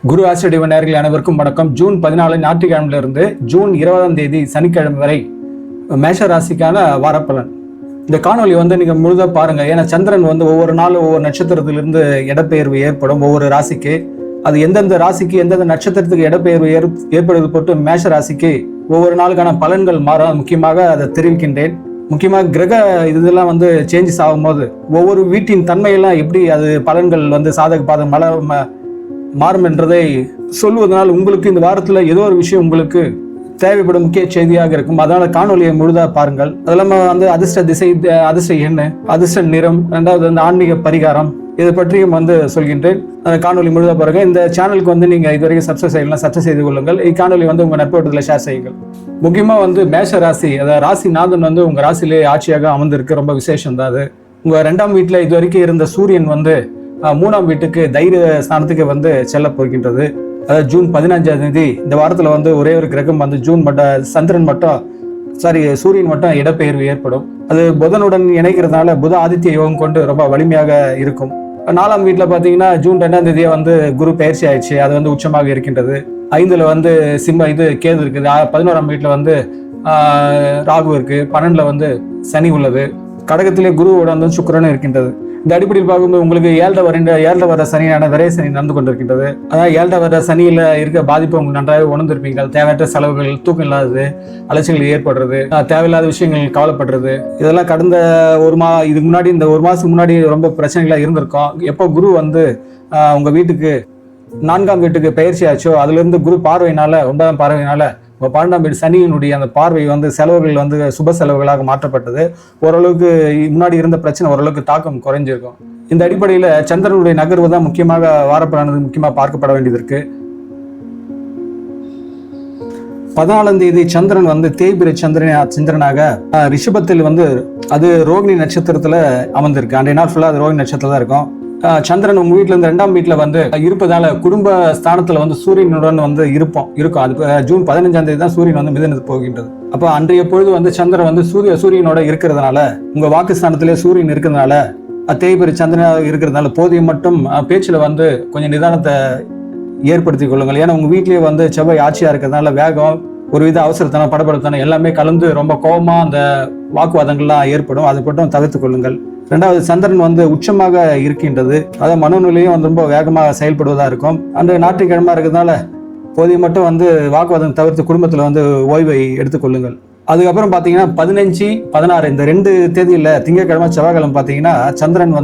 குரு ஆசிரியர் நேயர்கள் அனைவருக்கும் வணக்கம். ஜூன் 14 ஞாயிற்றுக்கிழமையிலிருந்து ஜூன் 20 சனிக்கிழமை வரை மேஷ ராசிக்கான வாரப்பலன். இந்த காணொலி நீங்க முழுதா பாருங்க. ஏன்னா சந்திரன் ஒவ்வொரு நாளும் ஒவ்வொரு நட்சத்திரத்திலிருந்து இடப்பெயர்வு ஏற்படும். ஒவ்வொரு ராசிக்கு அது எந்தெந்த ராசிக்கு எந்தெந்த நட்சத்திரத்துக்கு இடப்பெயர்வு ஏற்படுவது போட்டு மேஷ ராசிக்கு ஒவ்வொரு நாளுக்கான பலன்கள் மாற முக்கியமாக அதை தெரிவிக்கின்றேன். முக்கியமாக கிரக இதெல்லாம் சேஞ்சஸ் ஆகும் போது ஒவ்வொரு வீட்டின் தன்மையெல்லாம் எப்படி அது பலன்கள் சாதக பாதகம் மாறும் என்றதை சொல்வதனால் உங்களுக்கு இந்த வாரத்தில் ஏதோ ஒரு விஷயம் உங்களுக்கு தேவைப்படும் முக்கிய செய்தியாக இருக்கும். அதனால காணொலியை முழுதா பாருங்கள். அது இல்லாமல் அதிர்ஷ்ட திசை, அதிர்ஷ்ட எண்ணு, அதிர்ஷ்ட நிறம், ரெண்டாவது ஆன்மீக பரிகாரம் இதை பற்றியும் சொல்கின்றேன். அந்த காணொலி முழுதா பாருங்க. இந்த சேனலுக்கு நீங்க இதுவரைக்கும் சப்ஸ்கிரைப் செய்யலாம், சப்ஸ்கிரைப் செய்து கொள்ளுங்கள். இக்காணொலி உங்க நட்போட்டத்தில் ஷேர் செய்யுங்கள். முக்கியமா மேஷ ராசி, அதாவது ராசிநாதன் உங்க ராசியிலே ஆட்சியாக அமர்ந்திருக்கு. ரொம்ப விசேஷம் தான் அது. உங்க 2ஆம் வீட்டுல இது வரைக்கும் இருந்த சூரியன் 3ஆம் வீட்டுக்கு தைரிய ஸ்தானத்துக்கு செல்ல போகின்றது. அதாவது ஜூன் 15 இந்த வாரத்துல ஒரே ஒரு கிரகம் சந்திரன் மட்டும் சூரியன் மட்டும் இடப்பெயர்வு ஏற்படும். அது புதனுடன் இணைக்கிறதுனால புத ஆதித்ய யோகம் கொண்டு ரொம்ப வலிமையாக இருக்கும். 4ஆம் வீட்டுல பாத்தீங்கன்னா ஜூன் 2 குரு பயிற்சி ஆயிடுச்சு. அது உச்சமாக இருக்கின்றது. 5ல சிம்ம கேது இருக்குது. 11ஆம் வீட்டுல ராகு இருக்கு. 12ல சனி உள்ளது. கடகத்திலே குருவோட சுக்கிரனும் இருக்கின்றது. இந்த அடிப்படையில் பார்க்கும்போது உங்களுக்கு 7ல வர சனியான விரை சனி நடந்து கொண்டிருக்கின்றது. அதாவது 7ல வர சனியில இருக்க பாதிப்பு உங்களுக்கு நன்றாக உணர்ந்திருப்பீங்க. தேவையற்ற செலவுகள், தூக்கம் இல்லாதது, அலட்சியங்கள் ஏற்படுறது, தேவையில்லாத விஷயங்கள் கவலைப்படுறது, இதெல்லாம் கடந்த இதுக்கு முன்னாடி இந்த ஒரு மாசத்துக்கு முன்னாடி ரொம்ப பிரச்சனைகளா இருந்திருக்கும். எப்போ குரு உங்க வீட்டுக்கு 4ஆம் வீட்டுக்கு பயிற்சி ஆச்சோ அதுல இருந்து குரு பார்வையினால 9ஆம் பார்வையினால 12ஆம் வீடு சனியினுடைய அந்த பார்வை செலவுகள் சுப செலவுகளாக மாற்றப்பட்டது. ஓரளவுக்கு முன்னாடி இருந்த பிரச்சனை ஓரளவுக்கு தாக்கம் குறைஞ்சிருக்கும். இந்த அடிப்படையில சந்திரனுடைய நகர்வு தான் முக்கியமாக வாரப்பலானது முக்கியமாக பார்க்கப்பட வேண்டியது இருக்கு. 14ஆம் தேதி சந்திரன் தேய்பிரை சந்திரனாக ரிஷபத்தில் அது ரோகிணி நட்சத்திரத்துல அமர்ந்திருக்கு. அன்றைய நாள் ஃபுல்லா அது ரோகிணி நட்சத்திரம் தான் இருக்கும். சந்திரன் உங்க வீட்டுல இருந்து 2ஆம் வீட்டுல இருப்பதால குடும்ப ஸ்தானத்துல சூரியனுடன் இருக்கும். அது ஜூன் 15ஆம் தேதி தான் சூரியன் மிதனத்துக்கு போகின்றது. அப்ப அன்றைய பொழுது சந்திரன் சூரியனோட இருக்கிறதுனால உங்க வாக்குஸ்தானத்திலே சூரியன் இருக்கிறதுனால தேய்பிரை சந்திரனாக இருக்கிறதுனால போதியம் மட்டும் பேச்சுல கொஞ்சம் நிதானத்தை ஏற்படுத்திக் கொள்ளுங்கள். ஏன்னா உங்க வீட்லயே செவ்வாய் ஆட்சியா இருக்கிறதுனால வேகம், ஒரு வித அவசரத்தனம், படபடத்தனம் எல்லாமே கலந்து ரொம்ப கோபமா அந்த வாக்குவாதங்கள்லாம் ஏற்படும். அதை மட்டும் தவிர்த்துக் கொள்ளுங்கள். 2வது சந்திரன் உச்சமாக இருக்கின்றது. அதாவது மனோநிலையும் ரொம்ப வேகமாக செயல்படுவதா இருக்கும். அந்த ஞாயிற்றுக்கிழமை இருக்கிறதுனால போதியம் மட்டும் வாக்குவாதம் தவிர்த்து குடும்பத்துல ஓய்வை எடுத்துக்கொள்ளுங்கள். அதுக்கப்புறம் பாத்தீங்கன்னா 15, 16 இந்த 2 தேதியில திங்கட்கிழமை, செவ்வாய்க்கிழமை பாத்தீங்கன்னா சந்திரன்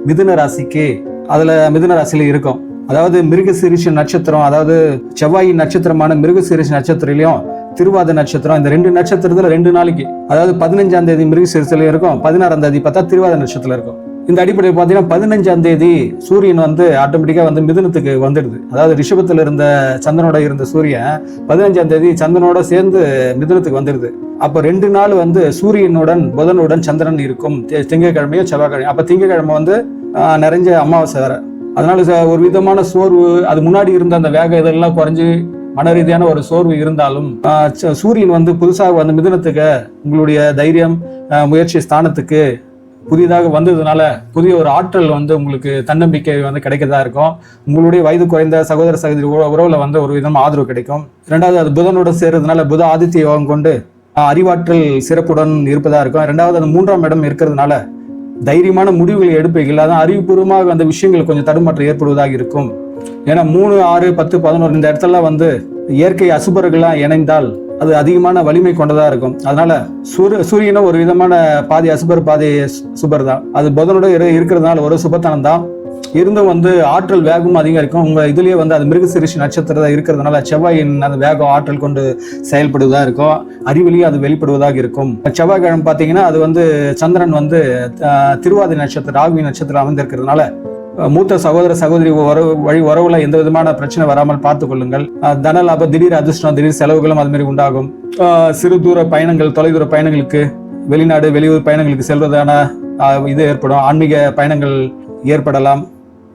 மிதுன ராசிக்கு மிதுன ராசியில இருக்கும். அதாவது மிருகசீரிஷ நட்சத்திரம், அதாவது செவ்வாயின் நட்சத்திரமான மிருகசீரிஷ நட்சத்திரத்திலையும் திருவாத நட்சத்திரம், இந்த 2 நட்சத்திரத்துல 2 நாளைக்கு, அதாவது 15ஆம் தேதி மிருகசீரிஷத்துல இருக்கும், 16ஆம் தேதி பார்த்தா திருவாத நட்சத்திரம் இருக்கும். இந்த அடிப்படையில் பாத்தீங்கன்னா 15ஆம் தேதி சூரியன் ஆட்டோமேட்டிக்கா மிதுனத்துக்கு வந்துடுது. அதாவது ரிஷபத்துல இருந்த சந்திரனோட இருந்த சூரியன் 15ஆம் தேதி சந்திரனோட சேர்ந்து மிதுனத்துக்கு வந்துடுது. அப்ப 2 நாள் சூரியனுடன் புதனுடன் சந்திரன் இருக்கும். திங்கட்கிழமையும் செவ்வாய்க்கிழமை. அப்ப திங்கட்கிழமை நிறைஞ்ச அமாவாசை வேற. அதனால ஒரு விதமான சோர்வு, அது முன்னாடி இருந்த அந்த வேகம் இதெல்லாம் குறைஞ்சு மன ரீதியான ஒரு சோர்வு இருந்தாலும் சூரியன் புதுசாக மிதுனத்துக்கு உங்களுடைய தைரியம், முயற்சி ஸ்தானத்துக்கு புதிதாக வந்ததுனால புதிய ஒரு ஆற்றல் உங்களுக்கு தன்னம்பிக்கை கிடைக்கதா இருக்கும். உங்களுடைய வயது குறைந்த சகோதர சகோதரி உறவுல ஒரு விதமா ஆதரவு கிடைக்கும். 2வது அது புதனோட சேர்றதுனால புத ஆதித்ய யோகம் கொண்டு அறிவாற்றல் சிறப்புடன் இருப்பதா இருக்கும். 2வது அது 3ஆம் இடம் இருக்கிறதுனால தைரியமான முடிவுகளை எடுப்பீர்கள். அதான் அறிவுபூர்வமாக அந்த விஷயங்கள் கொஞ்சம் தடுமாற்றம் ஏற்படுவதாக இருக்கும். ஏன்னா 3, 6, 10, 11 இந்த இடத்துல இயற்கை அசுபர்கள்லாம் இணைந்தால் அது அதிகமான வலிமை கொண்டதா இருக்கும். அதனால சூரியனும் ஒரு விதமான பாதி அசுபர் பாதி சுபர் தான். அது புதனோட இருக்கிறதுனால ஒரு சுபத்தனம் தான் இருந்தும் ஆற்றல் வேகமும் அதிகம் இருக்கும். உங்க இதுலயே அது மிருகசீரிஷ நட்சத்திரம் இருக்கிறதுனால செவ்வாயின் அந்த வேகம் ஆற்றல் கொண்டு செயல்படுவதா இருக்கும். அறிவிலையும் அது வெளிப்படுவதாக இருக்கும். செவ்வாய்க்கிழமை பாத்தீங்கன்னா அது சந்திரன் திருவாதி நட்சத்திரம், ராகு நட்சத்திரம் அமைந்திருக்கிறதுனால மூத்த சகோதர சகோதரி உறவுல எந்த விதமான பிரச்சனை வராமல் பார்த்துக் கொள்ளுங்கள். தன லாபம், திடீர் அதிர்ஷ்டம், திடீர் செலவுகளும் அது மாதிரி உண்டாகும். சிறு தூர பயணங்கள், தொலைதூர பயணங்களுக்கு, வெளிநாடு வெளியூர் பயணங்களுக்கு செல்வதான இது ஏற்படும். ஆன்மீக பயணங்கள் ஏற்படலாம்.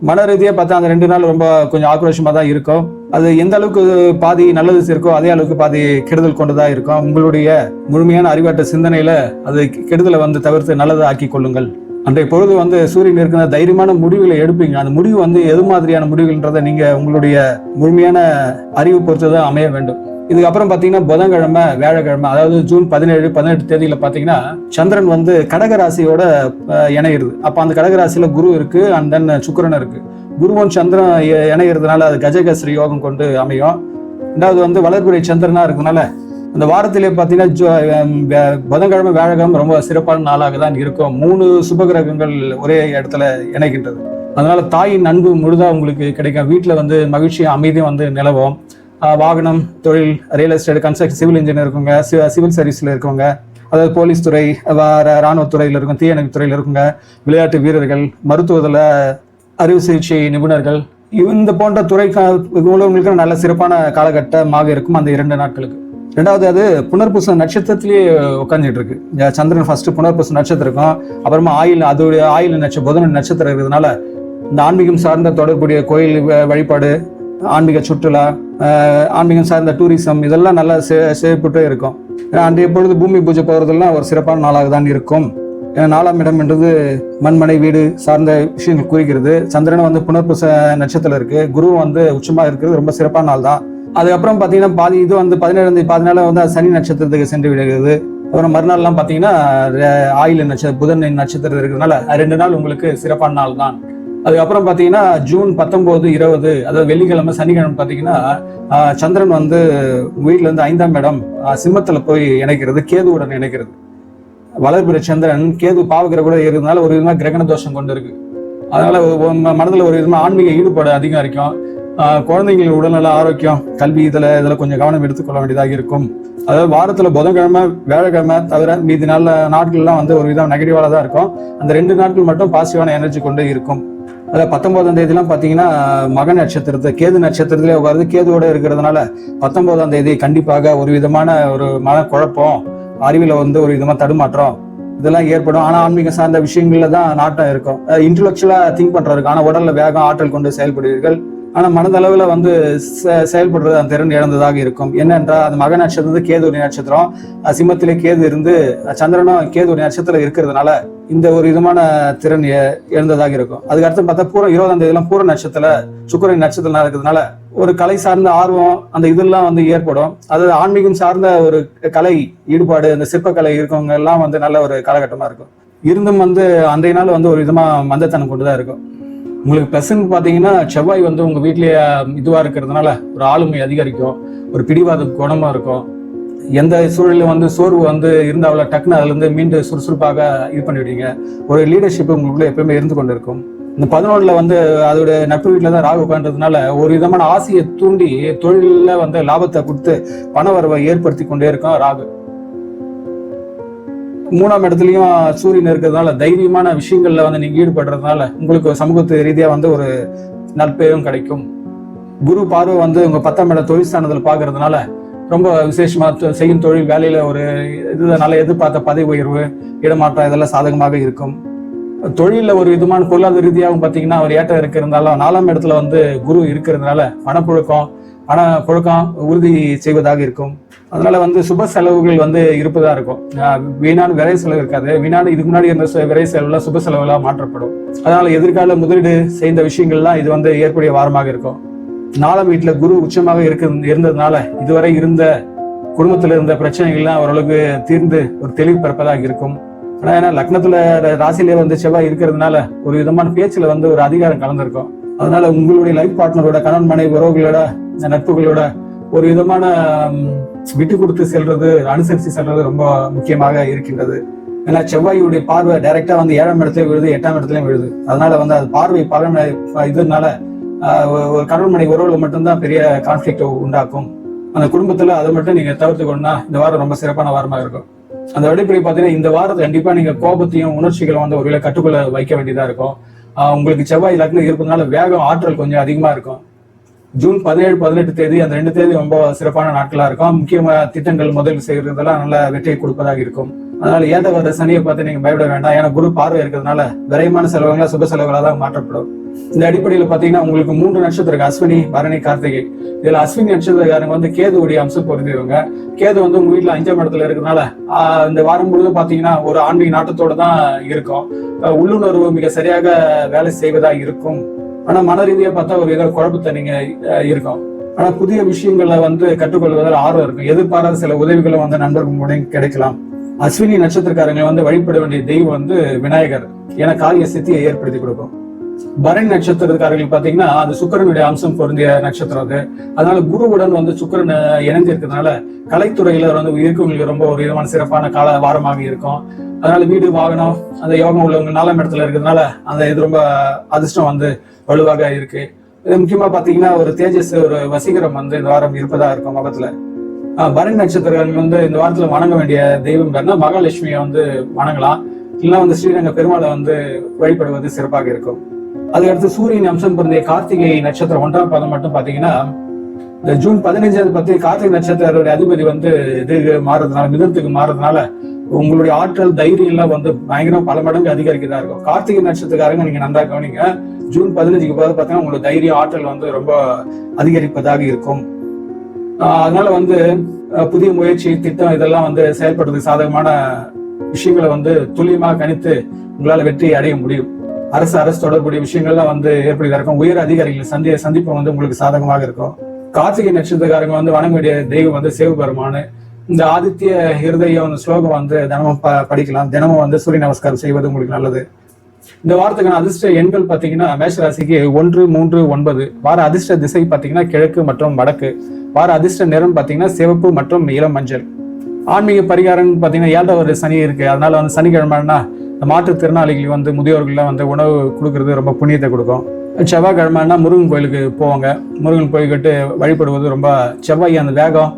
மன ரீதியா பார்த்தா அந்த 2 நாள் ரொம்ப கொஞ்சம் ஆக்ரோஷமா தான் இருக்கும். அது எந்த அளவுக்கு பாதி நல்லது இருக்கோ அதே அளவுக்கு பாதி கெடுதல் கொண்டுதான் இருக்கும். உங்களுடைய முழுமையான அறிவாற்ற சிந்தனையில அது கெடுதலை தவிர்த்து நல்லதை ஆக்கி கொள்ளுங்கள். அன்றைய பொழுது வந்து சூரியன் இருக்கிற தைரியமான முடிவுகளை எடுப்பீங்க. அந்த முடிவு வந்து எது மாதிரியான முடிவுன்றதை நீங்க உங்களுடைய முழுமையான அறிவு பொறுத்துதான் அமைய வேண்டும். இதுக்கப்புறம் பாத்தீங்கன்னா புதன்கிழமை, வியாழக்கிழமை, அதாவது ஜூன் 17, 18 தேதியில பாத்தீங்கன்னா சந்திரன் வந்து கடகராசியோட இணையிறது. அப்ப அந்த கடகராசியில குரு இருக்கு, அண்ட் தென் சுக்கிரன் இருக்கு. குருவும் சந்திரன் இணைகிறதுனால அது கஜகஸ்ரீ யோகம் கொண்டு அமையும். ரெண்டாவது வந்து வளர்பிறை சந்திரனா இருக்கிறதுனால அந்த வாரத்திலே பார்த்தீங்கன்னா புதன்கிழமை, வியாழக்கிழமை ரொம்ப சிறப்பான நாளாக தான் இருக்கும். 3 சுபகிரகங்கள் ஒரே இடத்துல இணைக்கின்றது. அதனால தாயின் அன்பு முழுதா உங்களுக்கு கிடைக்கும். வீட்டில் வந்து மகிழ்ச்சியும் அமைதியும் வந்து நிலவும். வாகனம், தொழில், real estate, construction, civil engineer இருக்கவங்க, சிவில் சர்வீஸ்ல இருக்கவங்க, அதாவது போலீஸ் துறை, இராணுவத்துறையில் இருக்கும், தீயணைப்பு துறையில் இருக்குங்க, விளையாட்டு வீரர்கள், மருத்துவத்தில் அறுவை சிகிச்சை நிபுணர்கள், இந்த போன்ற துறைக்கு நல்ல சிறப்பான காலகட்டமாக இருக்கும் அந்த 2 நாட்களுக்கு. ரெண்டாவது அது புனர்பூச நட்சத்திரத்திலேயே உட்காந்துட்டு இருக்கு. சந்திரன் ஃபர்ஸ்ட் புனர்பூச நட்சத்திரம் இருக்கும், அப்புறமா அதோடைய ஆயில் புதன் நட்சத்திரம் இருக்கிறதுனால இந்த ஆன்மீகம் சார்ந்த தொடர்புடைய கோயில் வழிபாடு, ஆன்மீக சுற்றுலா, ஆன்மீகம் சார்ந்த டூரிசம் இதெல்லாம் நல்லா செயல்பட்டு இருக்கும். அன்றைய பொழுது பூமி பூஜை போகிறதுலாம் ஒரு சிறப்பான நாளாக தான் இருக்கும். ஏன்னா 4ஆம் இடம் என்றது மண்மனை வீடு சார்ந்த விஷயங்கள் குறிக்கிறது. சந்திரன் வந்து புனர்பூச நட்சத்திரம் இருக்கு, குரு வந்து உச்சமாக இருக்கிறது ரொம்ப சிறப்பான நாள் தான். அதுக்கப்புறம் பார்த்தீங்கன்னா இது வந்து 17 வந்து சனி நட்சத்திரத்துக்கு சென்று விடுகிறது. அப்புறம் மறுநாள்லாம் பார்த்தீங்கன்னா ஆயில் நட்சத்திரம், புதன் நட்சத்திரம் இருக்கிறதுனால 2 நாள் உங்களுக்கு சிறப்பான நாள் தான். அதுக்கப்புறம் பார்த்தீங்கன்னா ஜூன் 19, 20, அதாவது வெள்ளிக்கிழமை, சனிக்கிழமை பார்த்தீங்கன்னா சந்திரன் வந்து வீட்டில் இருந்து 5ஆம் இடம் சிம்மத்துல போய் இணைக்கிறது, கேதுவுடன் இணைக்கிறது. வளர்பிறை சந்திரன் கேது பாவகிரக கூட இருக்கிறதுனால ஒரு விதமாக கிரகண தோஷம் கொண்டு இருக்கு. அதனால மனதில் ஒரு விதமாக ஆன்மீக ஈடுபாடு அதிகம் இருக்கும். குழந்தைங்களின் உடல்நல ஆரோக்கியம், கல்வி இதில் கொஞ்சம் கவனம் எடுத்துக்கொள்ள வேண்டியதாக இருக்கும். அதாவது வாரத்துல புதன்கிழமை, வியாழக்கிழமை தவிர மீதி நாட்கள்லாம் வந்து ஒரு விதம் நெகட்டிவால தான் இருக்கும். அந்த 2 நாட்கள் மட்டும் பாசிட்டிவான எனர்ஜி கொண்டு இருக்கும். அதாவது 19ஆம் தேதியெல்லாம் பார்த்தீங்கன்னா மக நட்சத்திரத்தை கேது நட்சத்திரத்திலே உட்காருது. கேதுவோட இருக்கிறதுனால 19ஆம் தேதி கண்டிப்பாக ஒரு விதமான ஒரு மனக்குழப்பம், அறிவில வந்து ஒரு விதமா தடுமாற்றம் இதெல்லாம் ஏற்படும். ஆனா ஆன்மீக சார்ந்த விஷயங்கள்ல தான் நாட்டம் இருக்கும். இன்டெலெக்சுவலா திங்க் பண்றதுக்கு, ஆனா உடல்ல வேகம், ஆற்றல் கொண்டு செயல்படுவீர்கள். ஆனா மனதளவுல வந்து செயல்படுறது அந்த திறன் இழந்ததாக இருக்கும். என்னென்றால் அந்த மக நட்சத்திரம் கேதுடைய நட்சத்திரம், சிம்மத்திலே கேது இருந்து சந்திரனும் கேதுடைய நட்சத்திரம் இருக்கிறதுனால இந்த ஒரு விதமான திறன் இழந்ததாக இருக்கும். அதுக்கு அடுத்து பார்த்தா 20ஆம் தேதியெல்லாம் பூர நட்சத்திரம், சுக்கிரன் நட்சத்திரம் இருக்கிறதுனால ஒரு கலை சார்ந்த ஆர்வம் அந்த இதெல்லாம் வந்து ஏற்படும். அதாவது ஆன்மீகம் சார்ந்த ஒரு கலை ஈடுபாடு, அந்த சிற்பக்கலை இருக்கவங்க எல்லாம் வந்து நல்ல ஒரு காலகட்டமா இருக்கும். இருந்தும் வந்து அன்றைய நாள் வந்து ஒரு விதமா மந்தத்தனம் கொண்டுதான் இருக்கும். உங்களுக்கு பிளஸ்ன்னு பார்த்தீங்கன்னா செவ்வாய் வந்து உங்க வீட்லயே இதுவா இருக்கிறதுனால ஒரு ஆளுமை அதிகரிக்கும், ஒரு பிடிவாத குணமா இருக்கும். எந்த சூழலில் வந்து சோர்வு வந்து இருந்தாவில் டக்குன்னு அதுல இருந்து மீண்டும் சுறுசுறுப்பாக இது பண்ணிவிடுவீங்க. ஒரு லீடர்ஷிப் உங்களுக்குள்ள எப்பவுமே இருந்து கொண்டு இருக்கும். இந்த 11 வந்து அதோட நட்பு வீட்டில் தான் ராகு உட்கார்றதுனால ஒரு விதமான ஆசையை தூண்டி தொழில வந்து லாபத்தை கொடுத்து பண வரவை ஏற்படுத்தி கொண்டே இருக்கும் ராகு. 3ஆம் இடத்துலயும் சூரியன் இருக்கிறதுனால தைரியமான விஷயங்கள்ல வந்து நீங்க ஈடுபடுறதுனால உங்களுக்கு சமூகத்து ரீதியா வந்து ஒரு நற்பெயரும் கிடைக்கும். குரு பார்வை வந்து உங்க 10ஆம் இடம் தொழில் ஸ்தானத்துல பாக்குறதுனால ரொம்ப விசேஷமா செய்யும் தொழில் வேலையில ஒரு நல்ல எதிர்பார்த்த பதவி உயர்வு, இடமாற்றம் இதெல்லாம் சாதகமாக இருக்கும். தொழில ஒரு விதமான பொருளாதார ரீதியாகவும் பார்த்தீங்கன்னா ஒரு ஏற்றம் இருக்கிறதுனால 4ஆம் இடத்துல வந்து குரு இருக்கிறதுனால பணப்புழக்கம் உறுதி செய்வதாக இருக்கும். அதனால வந்து சுப செலவுகள் வந்து இருப்பதா இருக்கும். வீணான விரை செலவு இருக்காது. வீணான இதுக்கு முன்னாடி இருந்த விரை செலவுலாம் சுப செலவுகளா மாற்றப்படும். அதனால எதிர்கால முதலீடு செய்த விஷயங்கள்லாம் இது வந்து ஏற்புடைய வாரமாக இருக்கும். 4ஆம் வீட்டுல குரு உச்சமாக இருந்ததுனால இதுவரை இருந்த குடும்பத்துல இருந்த பிரச்சனைகள்லாம் ஓரளவுக்கு தீர்ந்து ஒரு தெளிவு பிறப்பதாக இருக்கும். ஆனா ஏன்னா லக்னத்துல ராசியிலே வந்து செவ்வாய் இருக்கிறதுனால ஒரு விதமான பேச்சுல வந்து ஒரு அதிகாரம் கலந்திருக்கும். அதனால உங்களுடைய லைஃப் பார்ட்னரோட, கணவன் மனைவி உறவுகளோட, நட்புகளோட ஒரு விதமான விட்டு கொடுத்து செல்றது, அனுசரித்து செல்றது ரொம்ப முக்கியமாக இருக்கின்றது. ஏன்னா செவ்வாயுடைய பார்வை டைரக்டா வந்து 7ஆம் இடத்துலயும் விழுது, 8ஆம் இடத்துலயும் விழுது. அதனால வந்து அது பார்வை பலன் இதனால ஒரு கணவன் மனைவி உறவுல மட்டும்தான் பெரிய கான்ஃபிளிக்ட் உண்டாக்கும். அந்த குடும்பத்துல அதை மட்டும் நீங்க தவிர்த்துக்கணும்னா இந்த வாரம் ரொம்ப சிறப்பான வாரமாக இருக்கும். அந்த அடிப்படை பார்த்தீங்கன்னா இந்த வாரத்தை கண்டிப்பா நீங்க கோபத்தையும் உணர்ச்சிகளும் வந்து ஒருவேளை கட்டுக்குள்ள வைக்க வேண்டியதா இருக்கும். உங்களுக்கு செவ்வாய் லக்னம் இருப்பதுனால வேகம், ஆற்றல் கொஞ்சம் அதிகமா இருக்கும். ஜூன் 17, 18 தேதி அந்த 2 தேதி ரொம்ப சிறப்பான நாட்களா இருக்கும். முக்கியமான திட்டங்கள் முதல் செய்யறதெல்லாம் நல்ல வெற்றியை கொடுப்பதாக இருக்கும். அதனால ஏத வர சனியை பார்த்து நீங்க பயப்பட வேண்டாம். ஏன்னா குரு பார்வை இருக்கிறதுனால விரைமான செலவுகளா சுப செலவுகளா தான் மாற்றப்படும். இந்த அடிப்படையில் பாத்தீங்கன்னா உங்களுக்கு 3 நட்சத்திரம் இருக்கு. அஸ்வினி, பரணி, கார்த்திகை. இதுல அஸ்வினி நட்சத்திரக்காரங்க வந்து கேதுவுடைய அம்சம் பொருந்தியவங்க. கேது வந்து உங்க வீட்டுல 5ஆம் இடத்துல இருக்கிறதுனால இந்த வாரம் முழுவதும் பாத்தீங்கன்னா ஒரு ஆன்மீக நாட்டத்தோட தான் இருக்கும். உள்ளுணர்வு மிக சரியாக வேலை செய்வதா இருக்கும். ஆனா மன ரீதியா பார்த்தா ஒரு ஏதோ குழப்பத்தை நீங்க இருக்கும். ஆனா புதிய விஷயங்களை வந்து கற்றுக்கொள்வதில் ஆர்வம் இருக்கும். எதிர்பாராத சில உதவிகளும் வந்து நண்பர்கள் மூலம் கிடைக்கலாம். அஸ்வினி நட்சத்திரக்காரங்களை வந்து வழிபட வேண்டிய தெய்வம் வந்து விநாயகர். ஏன்னா காரிய சித்தியை ஏற்படுத்தி கொடுக்கும். பரணி நட்சத்திரக்காரர்கள் பாத்தீங்கன்னா அது சுக்கிரனுடைய அம்சம் பொருந்திய நட்சத்திரம் அது. அதனால குருவுடன் வந்து சுக்கிரன் இணைஞ்சிருக்கிறதுனால கலைத்துறையில வந்து இருக்கவங்களுக்கு ரொம்ப ஒரு விதமான சிறப்பான கால வாரமாக இருக்கும். அதனால வீடு, வாகனம், அந்த யோகம் உள்ளவங்க 4ஆம் இடத்துல இருக்கிறதுனால அந்த இது ரொம்ப அதிர்ஷ்டம் வந்து வலுவாக இருக்கு. இது முக்கியமா பாத்தீங்கன்னா ஒரு தேஜஸ், ஒரு வசீகரம் வந்து இந்த வாரம் இருப்பதா இருக்கும் முகத்துல. பரணி நட்சத்திரங்கள் வந்து இந்த வாரத்துல வணங்க வேண்டிய தெய்வம் பேர்னா மகாலட்சுமியை வந்து வணங்கலாம். இல்லைன்னா வந்து ஸ்ரீரங்க பெருமாளை வந்து வழிபடுவது சிறப்பாக இருக்கும். அதுக்கடுத்து சூரியன் அம்சம் பொருந்திய கார்த்திகை நட்சத்திரம் 1ஆம் பாதம் மட்டும் பாத்தீங்கன்னா இந்த ஜூன் 15 பத்தி கார்த்திகை நட்சத்திர அதிபதி வந்து இது மாறுறதுனால, மிதனத்துக்கு மாறுறதுனால உங்களுடைய ஆற்றல், தைரியம் எல்லாம் வந்து பயங்கரம் பல மடங்கு அதிகரிக்கதா இருக்கும். கார்த்திகை நட்சத்திரக்காரங்க நீங்க நன்றா கவனிங்க. ஜூன் 15 பார்த்தீங்கன்னா உங்களுக்கு தைரியம், ஆற்றல் வந்து ரொம்ப அதிகரிப்பதாக இருக்கும். அதனால வந்து புதிய முயற்சி, திட்டம் இதெல்லாம் வந்து செயல்படுறதுக்கு சாதகமான விஷயங்களை வந்து துல்லியமாக கணித்து உங்களால வெற்றி அடைய முடியும். அரசு தொடர்புடைய விஷயங்கள்லாம் வந்து ஏற்படுதா இருக்கும். உயர் அதிகாரிகள் சந்திப்பு வந்து உங்களுக்கு சாதகமாக இருக்கும். கார்த்திகை நட்சத்திரக்காரங்க வந்து வணங்க வேண்டிய தெய்வம் வந்து சிவபெருமானு. இந்த ஆதித்ய ஹிருதயம் ஸ்லோகம் வந்து தினமும் படிக்கலாம். தினமும் வந்து சூரிய நமஸ்காரம் செய்வது உங்களுக்கு நல்லது. இந்த வாரத்துக்கான அதிர்ஷ்ட எண்கள் பாத்தீங்கன்னா மேஷ ராசிக்கு 1, 3, 9. வார அதிர்ஷ்ட திசை பாத்தீங்கன்னா கிழக்கு மற்றும் வடக்கு. வார அதிர்ஷ்ட நிறம் பாத்தீங்கன்னா சிவப்பு மற்றும் இளம் மஞ்சள். ஆன்மீக பரிகாரம் பாத்தீங்கன்னா 7வது சனி இருக்கு. அதனால வந்து சனிக்கிழமைனா மாற்றுத்திறனாளிகள் வந்து முதியோர்கள் வந்து உணவு கொடுக்கறது ரொம்ப புண்ணியத்தை கொடுக்கும். செவ்வாய்க்கிழமைனா முருகன் கோயிலுக்கு போவாங்க. முருகன் போய்கிட்டு வழிபடுவது ரொம்ப செவ்வாய் அந்த வேகம்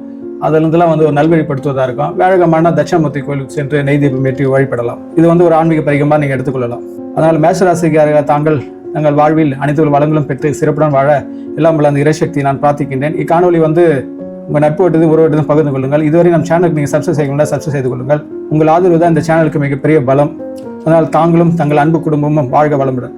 அதுல இருந்தெல்லாம் வந்து ஒரு நல்வழிப்படுத்துவதா இருக்கும். வியாழக்கிழமைனா தட்சிணாமூர்த்தி கோயிலுக்கு சென்று நெய் தீபம் ஏற்றி வழிபடலாம். இது வந்து ஒரு ஆன்மீக பரிகமா நீங்க எடுத்துக்கொள்ளலாம். அதனால மேஷராசிக்காரர்கள் தங்கள் வாழ்வில் அனைத்து வளங்களும் பெற்று சிறப்புடன் வாழ எல்லாம் வல்ல அந்த இறைசக்தி நான் பிரார்த்திக்கின்றேன். இக்காணொலி வந்து உங்க நட்பு வட்டது உறவட்டதும் பகிர்ந்து கொள்ளுங்கள். இதுவரை நம் சேனலுக்கு நீங்க சப்ஸ்கிரைப் செய்யலாம், சப்ஸ்கிரைப் செய்து கொள்ளுங்கள். உங்கள் ஆதரவு தான் இந்த சேனலுக்கு மிகப்பெரிய பலம். அதனால் தாங்களும் தங்கள் அன்பு குடும்பமும் வாழ்க வளமுடன்.